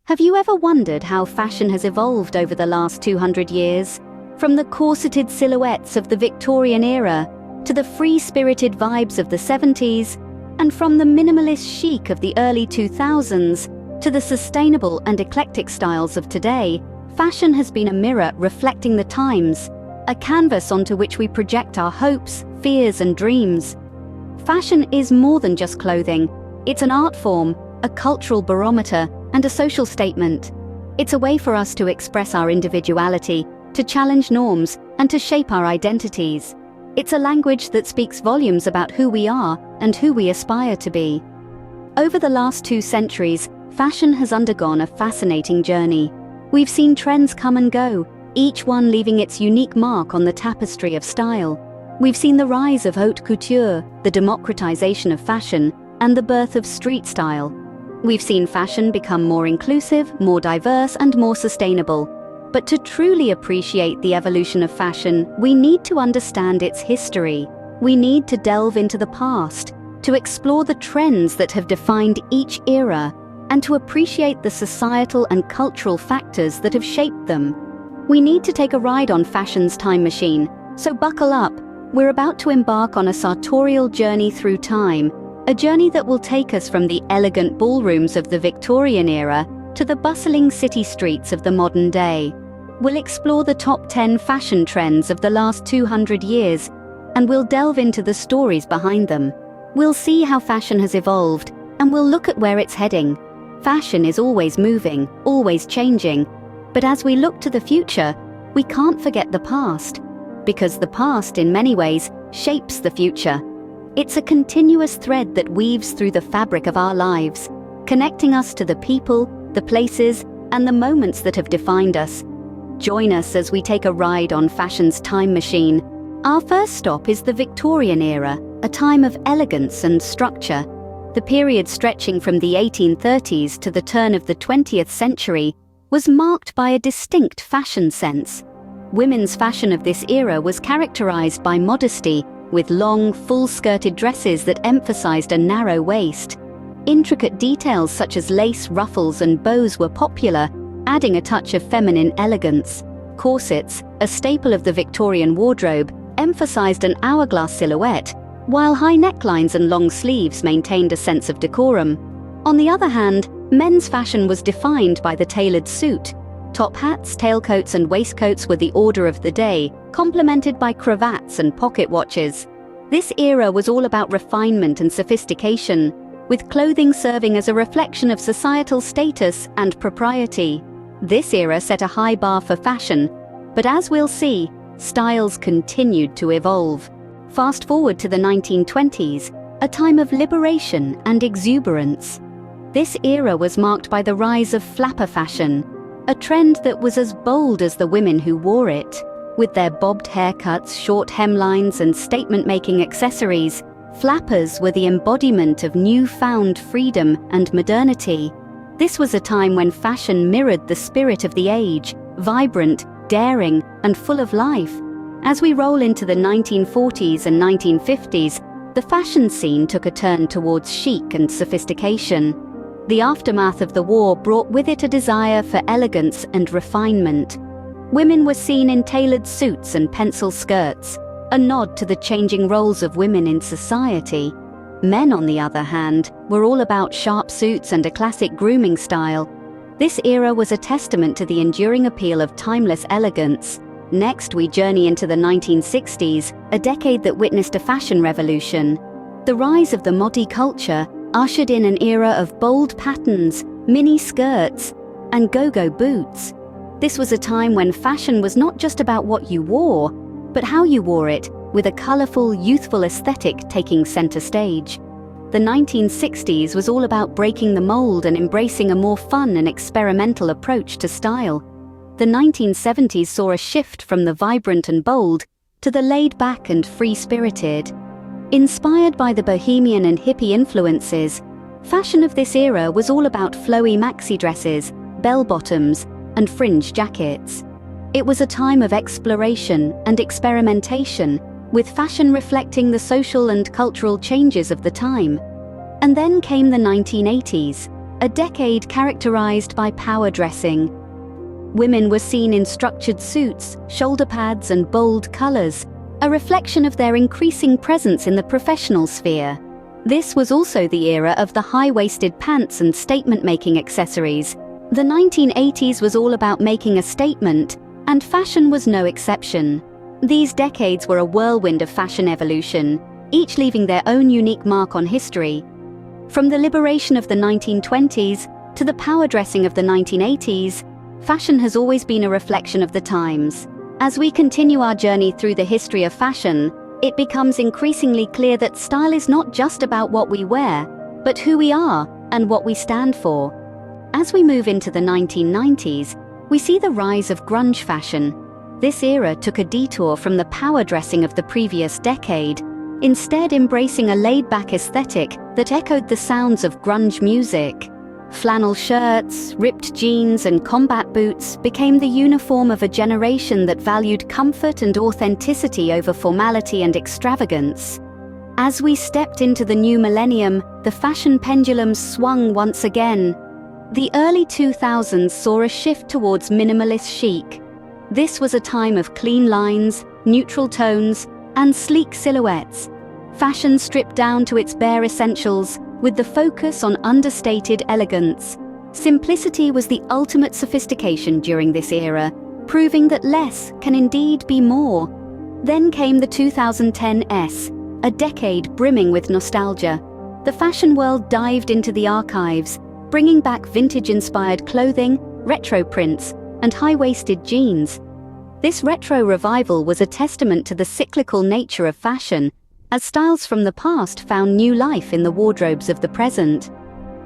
Have you ever wondered how fashion has evolved over the last 200 years? From the corseted silhouettes of the Victorian era, to the free-spirited vibes of the 70s, and from the minimalist chic of the early 2000s, to the sustainable and eclectic styles of today, fashion has been a mirror reflecting the times, a canvas onto which we project our hopes, fears, and dreams. Fashion is more than just clothing. It's an art form, a cultural barometer, and a social statement. It's a way for us to express our individuality, to challenge norms, and to shape our identities. It's a language that speaks volumes about who we are and who we aspire to be. Over the last 2 centuries, fashion has undergone a fascinating journey. We've seen trends come and go, each one leaving its unique mark on the tapestry of style. We've seen the rise of haute couture, the democratization of fashion, and the birth of street style. We've seen fashion become more inclusive, more diverse, and more sustainable. But to truly appreciate the evolution of fashion, we need to understand its history. We need to delve into the past, to explore the trends that have defined each era, and to appreciate the societal and cultural factors that have shaped them. We need to take a ride on fashion's time machine, so buckle up. We're about to embark on a sartorial journey through time, a journey that will take us from the elegant ballrooms of the Victorian era to the bustling city streets of the modern day. We'll explore the top 10 fashion trends of the last 200 years, and we'll delve into the stories behind them. We'll see how fashion has evolved, and we'll look at where it's heading. Fashion is always moving, always changing, but as we look to the future, we can't forget the past, because the past, in many ways, shapes the future. It's a continuous thread that weaves through the fabric of our lives, connecting us to the people, the places, and the moments that have defined us. Join us as we take a ride on fashion's time machine. Our first stop is the Victorian era, a time of elegance and structure. The period stretching from the 1830s to the turn of the 20th century was marked by a distinct fashion sense. Women's fashion of this era was characterized by modesty, with long, full-skirted dresses that emphasized a narrow waist. Intricate details such as lace, ruffles, and bows were popular, adding a touch of feminine elegance. Corsets, a staple of the Victorian wardrobe, emphasized an hourglass silhouette, while high necklines and long sleeves maintained a sense of decorum. On the other hand, men's fashion was defined by the tailored suit. Top hats, tailcoats, and waistcoats were the order of the day, complemented by cravats and pocket watches. This era was all about refinement and sophistication, with clothing serving as a reflection of societal status and propriety. This era set a high bar for fashion, but as we'll see, styles continued to evolve. Fast forward to the 1920s, a time of liberation and exuberance. This era was marked by the rise of flapper fashion, a trend that was as bold as the women who wore it. With their bobbed haircuts, short hemlines, and statement-making accessories, flappers were the embodiment of newfound freedom and modernity. This was a time when fashion mirrored the spirit of the age, vibrant, daring, and full of life. As we roll into the 1940s and 1950s, the fashion scene took a turn towards chic and sophistication. The aftermath of the war brought with it a desire for elegance and refinement. Women were seen in tailored suits and pencil skirts, a nod to the changing roles of women in society. Men, on the other hand, were all about sharp suits and a classic grooming style. This era was a testament to the enduring appeal of timeless elegance. Next, we journey into the 1960s, a decade that witnessed a fashion revolution. The rise of the modi culture ushered in an era of bold patterns, mini skirts, and go-go boots. This was a time when fashion was not just about what you wore, but how you wore it, with a colorful, youthful aesthetic taking center stage. The 1960s was all about breaking the mold and embracing a more fun and experimental approach to style. The 1970s saw a shift from the vibrant and bold to the laid-back and free-spirited. Inspired by the bohemian and hippie influences, fashion of this era was all about flowy maxi dresses, bell-bottoms, and fringe jackets. It was a time of exploration and experimentation, with fashion reflecting the social and cultural changes of the time. And then came the 1980s, a decade characterized by power dressing. Women were seen in structured suits, shoulder pads, and bold colors, a reflection of their increasing presence in the professional sphere. This was also the era of the high-waisted pants and statement-making accessories. The 1980s was all about making a statement, and fashion was no exception. These decades were a whirlwind of fashion evolution, each leaving their own unique mark on history. From the liberation of the 1920s to the power dressing of the 1980s, fashion has always been a reflection of the times. As we continue our journey through the history of fashion, it becomes increasingly clear that style is not just about what we wear, but who we are and what we stand for. As we move into the 1990s, we see the rise of grunge fashion. This era took a detour from the power dressing of the previous decade, instead embracing a laid-back aesthetic that echoed the sounds of grunge music. Flannel shirts, ripped jeans, and combat boots became the uniform of a generation that valued comfort and authenticity over formality and extravagance. As we stepped into the new millennium, the fashion pendulum swung once again. The early 2000s saw a shift towards minimalist chic. This was a time of clean lines, neutral tones, and sleek silhouettes. Fashion stripped down to its bare essentials, with the focus on understated elegance. Simplicity was the ultimate sophistication during this era, proving that less can indeed be more. Then came the 2010s, a decade brimming with nostalgia. The fashion world dived into the archives, bringing back vintage-inspired clothing, retro prints, and high-waisted jeans. This retro revival was a testament to the cyclical nature of fashion, as styles from the past found new life in the wardrobes of the present.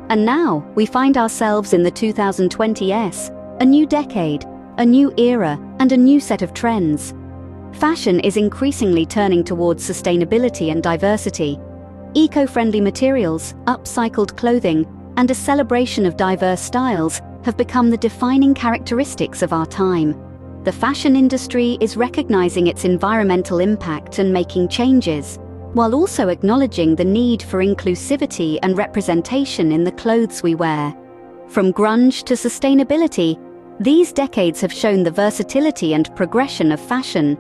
And now, we find ourselves in the 2020s, a new decade, a new era, and a new set of trends. Fashion is increasingly turning towards sustainability and diversity. Eco-friendly materials, upcycled clothing, and a celebration of diverse styles have become the defining characteristics of our time. The fashion industry is recognizing its environmental impact and making changes, while also acknowledging the need for inclusivity and representation in the clothes we wear. From grunge to sustainability, these decades have shown the versatility and progression of fashion.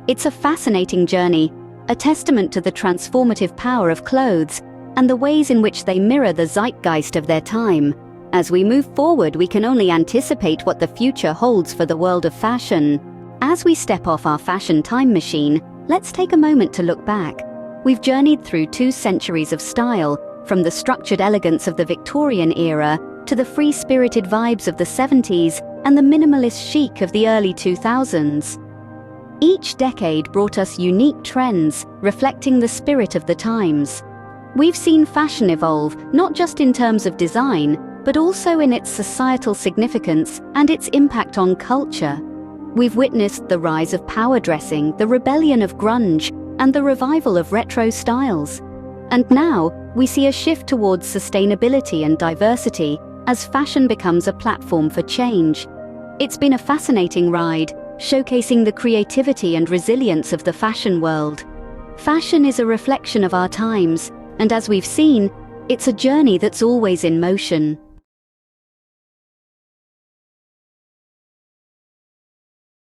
It's a fascinating journey, a testament to the transformative power of clothes and the ways in which they mirror the zeitgeist of their time. As we move forward, we can only anticipate what the future holds for the world of fashion. As we step off our fashion time machine, let's take a moment to look back. We've journeyed through 2 centuries of style, from the structured elegance of the Victorian era to the free-spirited vibes of the 70s and the minimalist chic of the early 2000s. Each decade brought us unique trends, reflecting the spirit of the times. We've seen fashion evolve, not just in terms of design, but also in its societal significance and its impact on culture. We've witnessed the rise of power dressing, the rebellion of grunge, and the revival of retro styles. And now, we see a shift towards sustainability and diversity as fashion becomes a platform for change. It's been a fascinating ride, showcasing the creativity and resilience of the fashion world. Fashion is a reflection of our times, and as we've seen, it's a journey that's always in motion.